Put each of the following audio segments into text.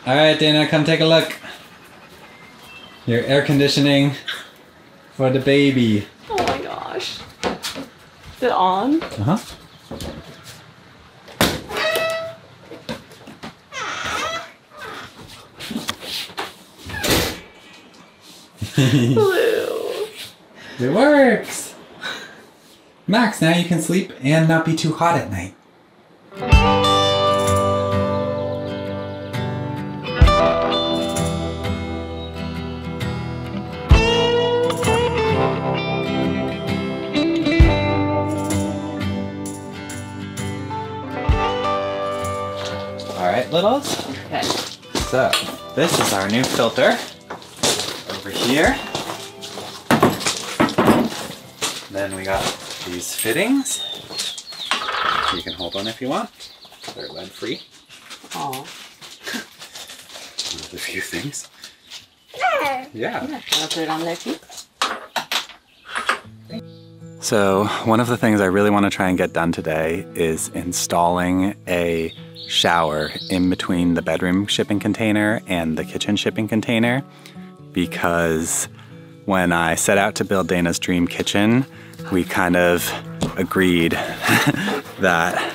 All right, Dana, come take a look. Your air conditioning for the baby. Oh my gosh. Is it on? Uh-huh. Blue. It works! Max, now you can sleep and not be too hot at night. Alright, littles. Okay. So, this is our new filter. Over here. Then we got these fittings. You can hold one if you want. They're lead free. Oh. There's a few things. Yeah. I'll put it on there too. So one of the things I really want to try and get done today is installing a shower in between the bedroom shipping container and the kitchen shipping container, because when I set out to build Dana's dream kitchen, we kind of agreed that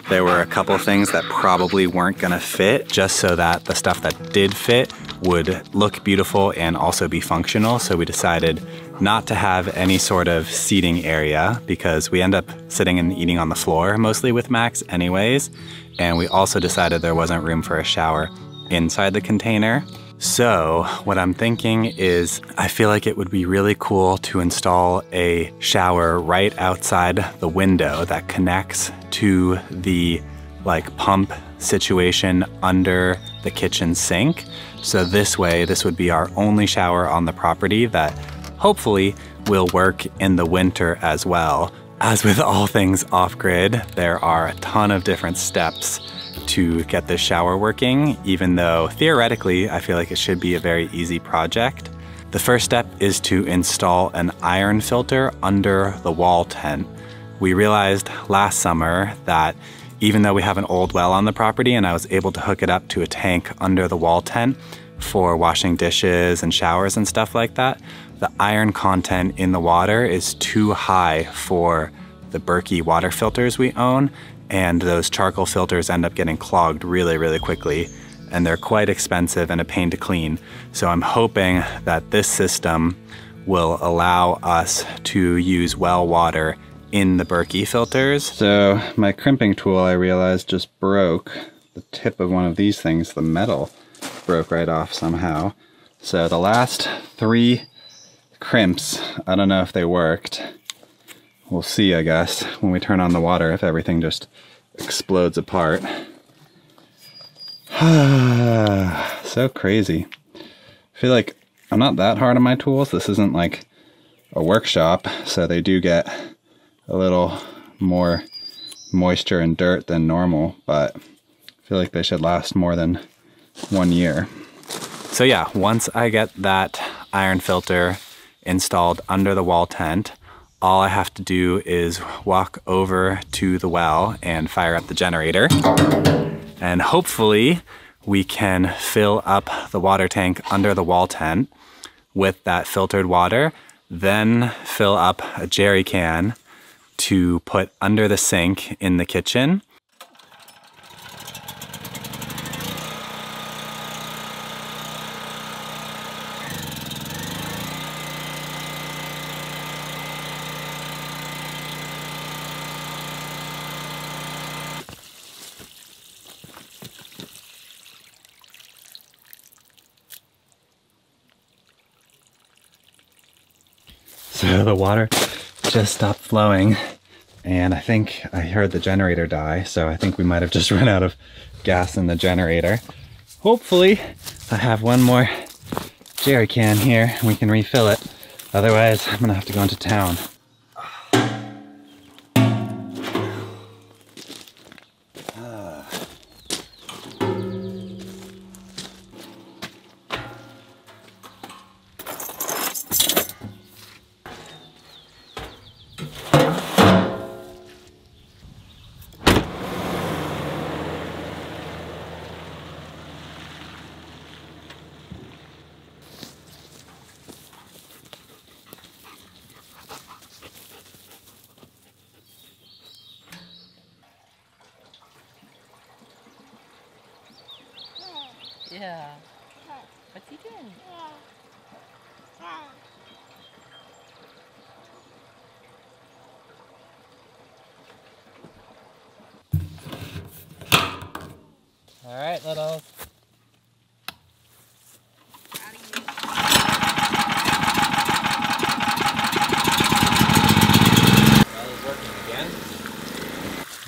there were a couple things that probably weren't gonna fit, just so that the stuff that did fit would look beautiful and also be functional. So we decided not to have any sort of seating area, because we end up sitting and eating on the floor mostly with Max anyways. And we also decided there wasn't room for a shower inside the container. So what I'm thinking is, I feel like it would be really cool to install a shower right outside the window that connects to the pump situation under the kitchen sink. So this way, this would be our only shower on the property that hopefully will work in the winter as well. As with all things off-grid, there are a ton of different steps to get this shower working, even though theoretically I feel like it should be a very easy project. The first step is to install an iron filter under the wall tent. We realized last summer that even though we have an old well on the property and I was able to hook it up to a tank under the wall tent for washing dishes and showers and stuff like that, the iron content in the water is too high for the Berkey water filters we own, and those charcoal filters end up getting clogged really, really quickly, and they're quite expensive and a pain to clean. So I'm hoping that this system will allow us to use well water in the Berkey filters. So my crimping tool, I realized, just broke. The tip of one of these things, the metal, broke right off somehow. So the last 3 crimps, I don't know if they worked. We'll see, I guess, when we turn on the water, if everything just explodes apart. So crazy. I feel like I'm not that hard on my tools. This isn't like a workshop, so they do get a little more moisture and dirt than normal, but I feel like they should last more than 1 year. So yeah, once I get that iron filter installed under the wall tent, all I have to do is walk over to the well and fire up the generator. And hopefully we can fill up the water tank under the wall tent with that filtered water, then fill up a jerry can to put under the sink in the kitchen. So the water just stopped flowing, and I think I heard the generator die, so I think we might have just run out of gas in the generator. Hopefully I have one more jerry can here and we can refill it. Otherwise I'm gonna have to go into town. Yeah. What's he doing? All right, littles. Belly's working again.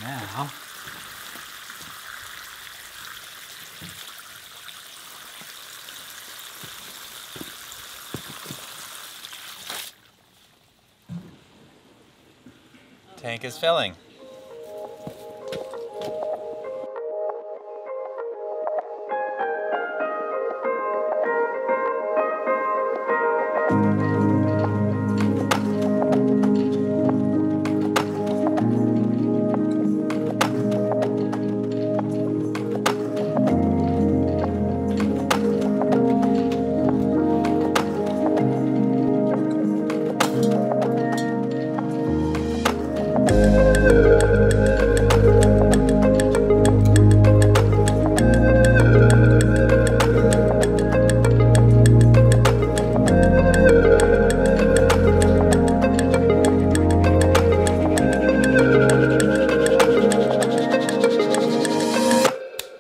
Now. Tank is filling.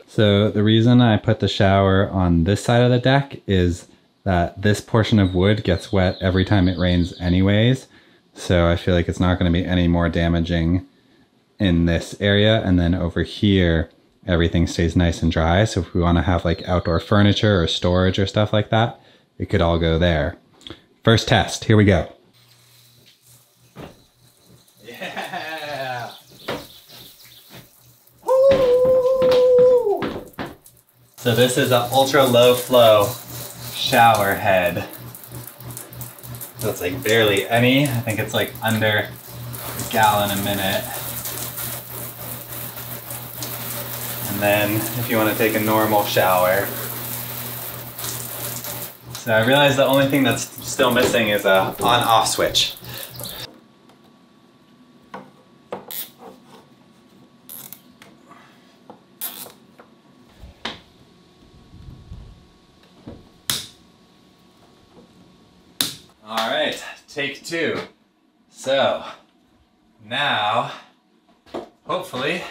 So the reason I put the shower on this side of the deck is that this portion of wood gets wet every time it rains anyways. So I feel like it's not going to be any more damaging in this area. And then over here, everything stays nice and dry. So if we want to have like outdoor furniture or storage or stuff like that, it could all go there. First test, here we go. Yeah! Woo! So this is an ultra low flow shower head. So it's like barely any. I think it's like under a gallon a minute. And then if you want to take a normal shower. So I realized the only thing that's still missing is a on-off switch. All right, take two. So now, hopefully,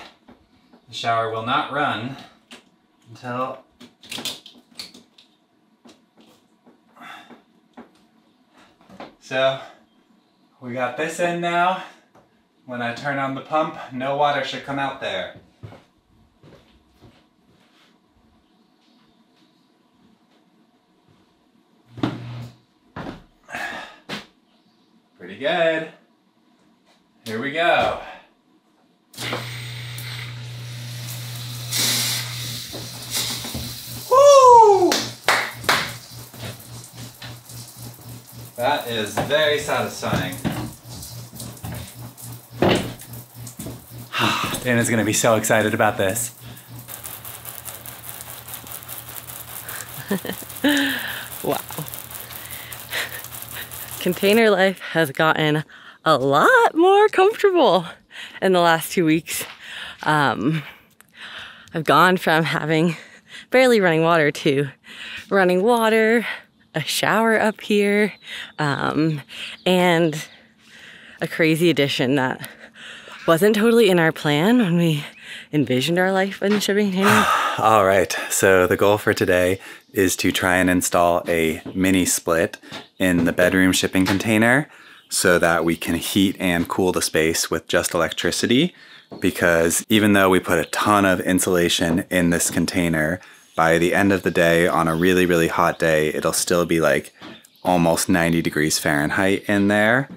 the shower will not run until so we got this in now. When I turn on the pump, no water should come out there. Pretty good. Here we go. Woo! That is very satisfying. Dana's gonna be so excited about this. Wow. Container life has gotten a lot more comfortable in the last 2 weeks. I've gone from having barely running water to running water, a shower up here, and a crazy addition that wasn't totally in our plan when we envisioned our life in the shipping container. All right, so the goal for today is to try and install a mini split in the bedroom shipping container so that we can heat and cool the space with just electricity, because even though we put a ton of insulation in this container, by the end of the day on a really, really hot day, it'll still be like almost 90 degrees Fahrenheit in there,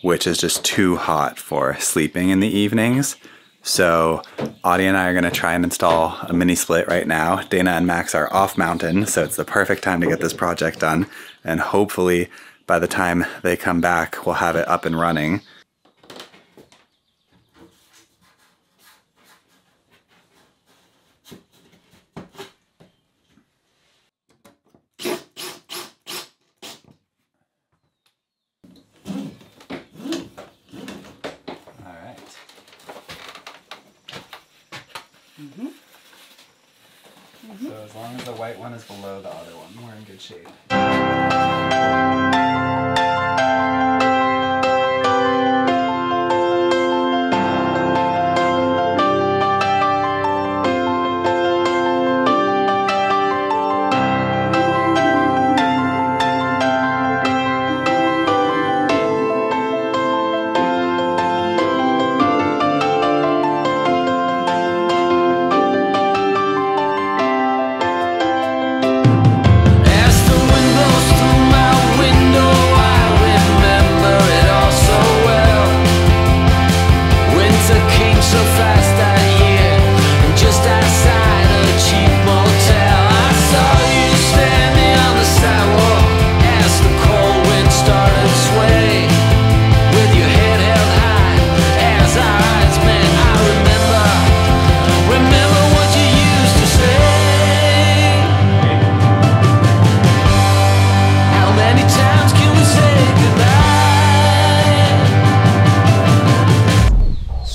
which is just too hot for sleeping in the evenings. So Audie and I are gonna try and install a mini split right now. Dana and Max are off mountain, so it's the perfect time to get this project done. And hopefully by the time they come back, we'll have it up and running. So as long as the white one is below the other one, we're in good shape.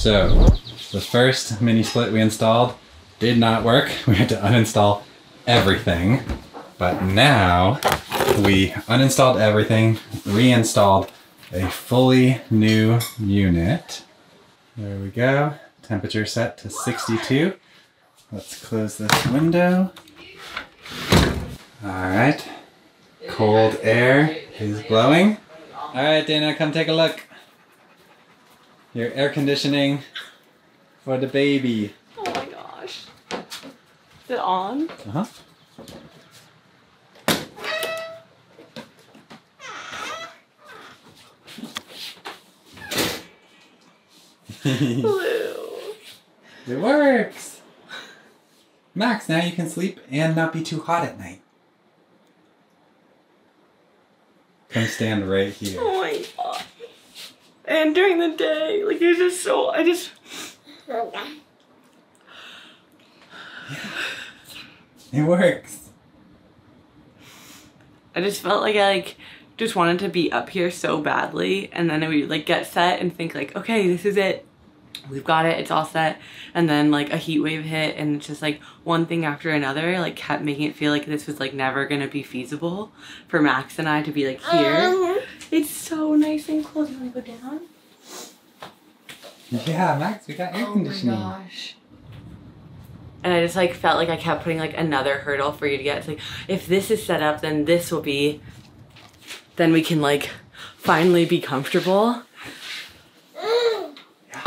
So, the first mini split we installed did not work. We had to uninstall everything. But now we uninstalled everything, reinstalled a fully new unit. There we go. Temperature set to 62. Let's close this window. Alright. Cold air is blowing. Alright, Dana, come take a look. Your air conditioning for the baby. Oh my gosh. Is it on? Uh-huh. Blue. It works! Max, now you can sleep and not be too hot at night. Come stand right here. Oh my god. And during the day, like it's just so, It works. I just felt like I just wanted to be up here so badly, and then I would like get set and think like, okay, this is it. We've got it, it's all set. And then like a heat wave hit, and it's just like one thing after another like kept making it feel like this was like never gonna be feasible for Max and I to be like here. It's so nice and cold. You wanna go down? Yeah, Max, we got air conditioning. Oh my gosh. And I just like felt like I kept putting like another hurdle for you to get. It's like, if this is set up, then this will be, then we can like finally be comfortable.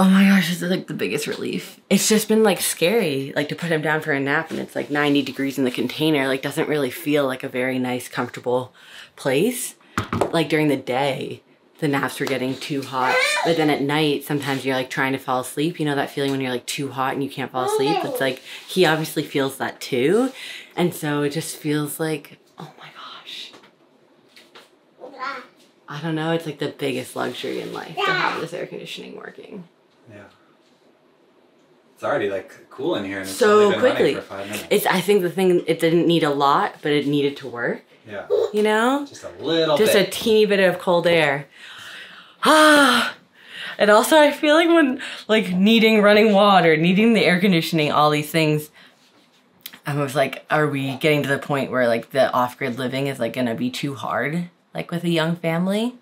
Oh my gosh, this is like the biggest relief. It's just been like scary, like to put him down for a nap and it's like 90 degrees in the container, like doesn't really feel like a very nice, comfortable place. Like during the day, the naps were getting too hot. But then at night, sometimes you're like trying to fall asleep. You know that feeling when you're like too hot and you can't fall asleep? It's like, he obviously feels that too. And so it just feels like, oh my gosh. I don't know, it's like the biggest luxury in life to have this air conditioning working. Yeah. It's already like cool in here and it's so only been quickly. running for 5 minutes. I think the thing, it didn't need a lot, but it needed to work. Yeah. You know? Just a little Just bit. a teeny bit of cold air. Ah. And also I feel like when like needing running water, needing the air conditioning, all these things, I was like, are we getting to the point where like the off-grid living is like gonna be too hard, like with a young family?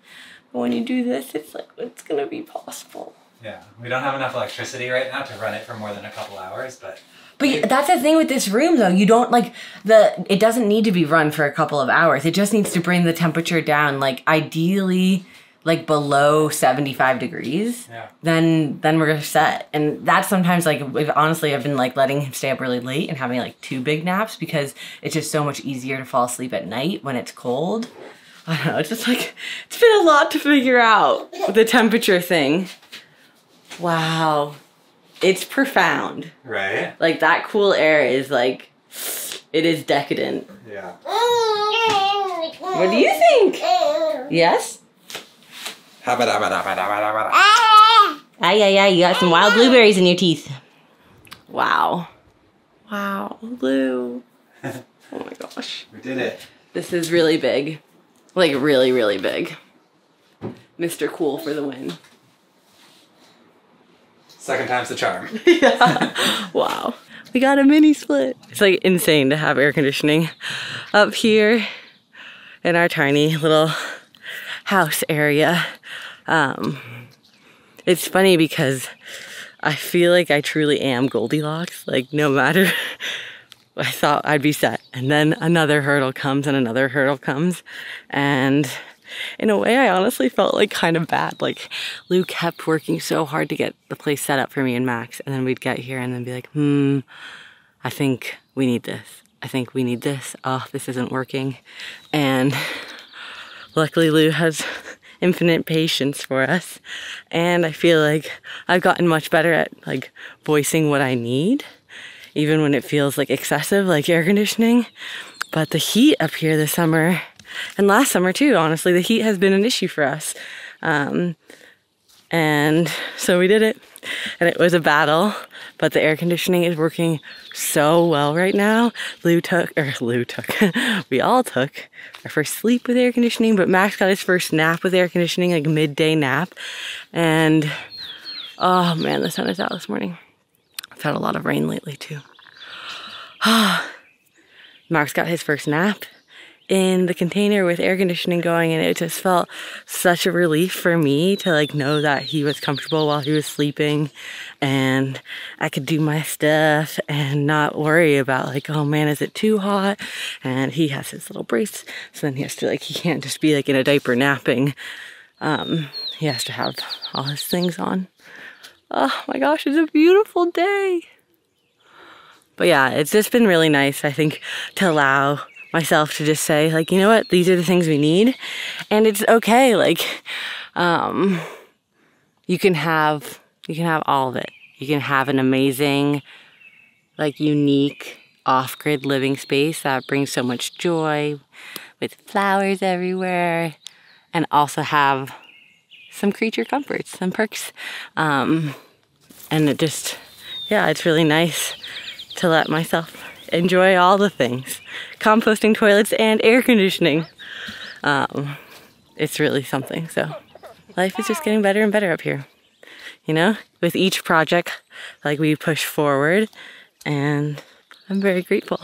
But when you do this, it's like, it's gonna be possible. Yeah, we don't have enough electricity right now to run it for more than a couple hours, but that's the thing with this room though. You don't like it doesn't need to be run for a couple of hours. It just needs to bring the temperature down, like ideally like below 75 degrees. Yeah. Then we're set. And that's sometimes like, honestly, I've been like letting him stay up really late and having like 2 big naps because it's just so much easier to fall asleep at night when it's cold. I don't know, it's just like, it's been a lot to figure out with the temperature thing. Wow. It's profound. Right? Like that cool air is like, it is decadent. Yeah. What do you think? Yes? You got some wild blueberries in your teeth. Wow. Wow, blue. Oh my gosh. We did it. This is really big. Like really, really big. Mr. Cool for the win. Second time's the charm. Yeah. Wow. We got a mini split. It's like insane to have air conditioning up here in our tiny little house area. It's funny because I feel like I truly am Goldilocks. Like no matter, I thought I'd be set. And then another hurdle comes and another hurdle comes. And in a way, I honestly felt like kind of bad. Like Lou kept working so hard to get the place set up for me and Max. And then we'd get here and then be like, I think we need this. I think we need this. Oh, this isn't working. And luckily Lou has infinite patience for us. And I feel like I've gotten much better at like voicing what I need, even when it feels like excessive, like air conditioning. But the heat up here this summer, and last summer too, honestly, the heat has been an issue for us. And so we did it, and it was a battle, but the air conditioning is working so well right now. We all took our first sleep with air conditioning, but Max got his first nap with air conditioning, like midday nap. And oh man, the sun is out this morning. I've had a lot of rain lately too. Max got his first nap in the container with air conditioning going, and it just felt such a relief for me to like know that he was comfortable while he was sleeping and I could do my stuff and not worry about like, oh man, is it too hot? And he has his little brace, so then he has to like, he can't just be like in a diaper napping. He has to have all his things on. Oh my gosh, it's a beautiful day. But yeah, it's just been really nice, I think, to allow myself to just say like, you know what, these are the things we need, and it's okay. Like you can have all of it. You can have an amazing, like unique off-grid living space that brings so much joy with flowers everywhere, and also have some creature comforts, some perks, and it just, yeah, it's really nice to let myself enjoy all the things. Composting toilets and air conditioning. It's really something. So life is just getting better and better up here. You know, with each project, like we push forward, and I'm very grateful.